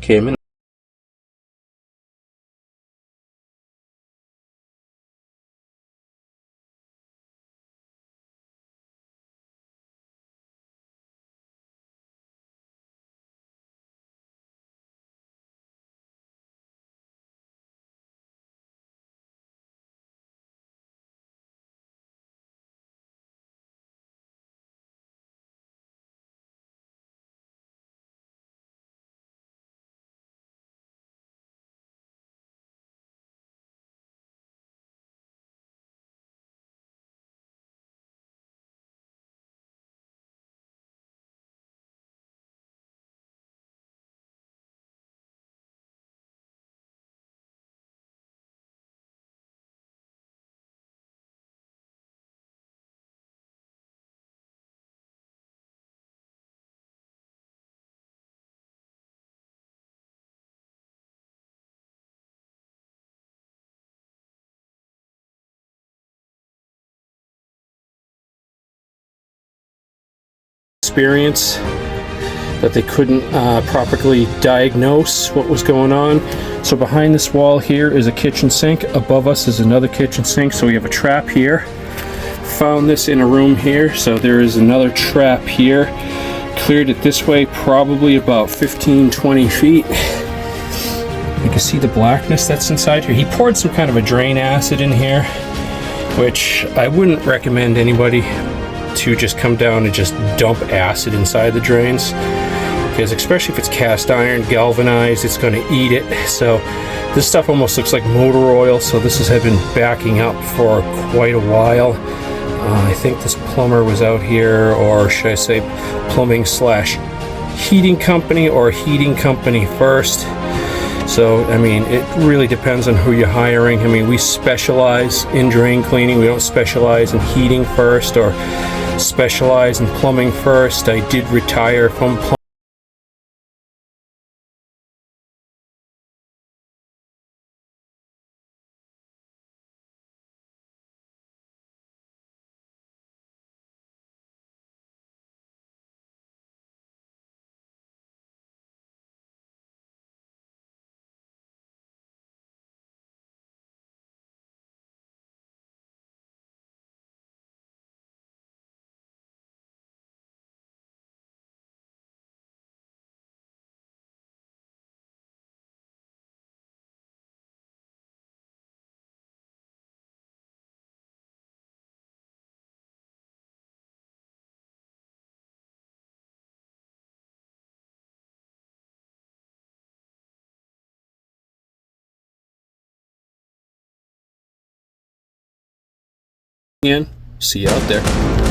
came in. Experience that they couldn't properly diagnose what was going on. So behind this wall here is a kitchen sink. Above us is another kitchen sink. So we have a trap here. Found this in a room here. So there is another trap here. Cleared it this way probably about 15-20 feet. You can see the blackness that's inside here. He poured some kind of a drain acid in here, which I wouldn't recommend anybody to just come down and just dump acid inside the drains, because especially if it's cast iron galvanized, it's going to eat it. So this stuff almost looks like motor oil, so this has been backing up for quite a while. I think this plumber was out here, or should I say plumbing slash heating company, or heating company first. So I mean, it really depends on who you're hiring. I mean, we specialize in drain cleaning. We don't specialize in heating first or specialize in plumbing first. I did retire from plumbing. In. See you out there.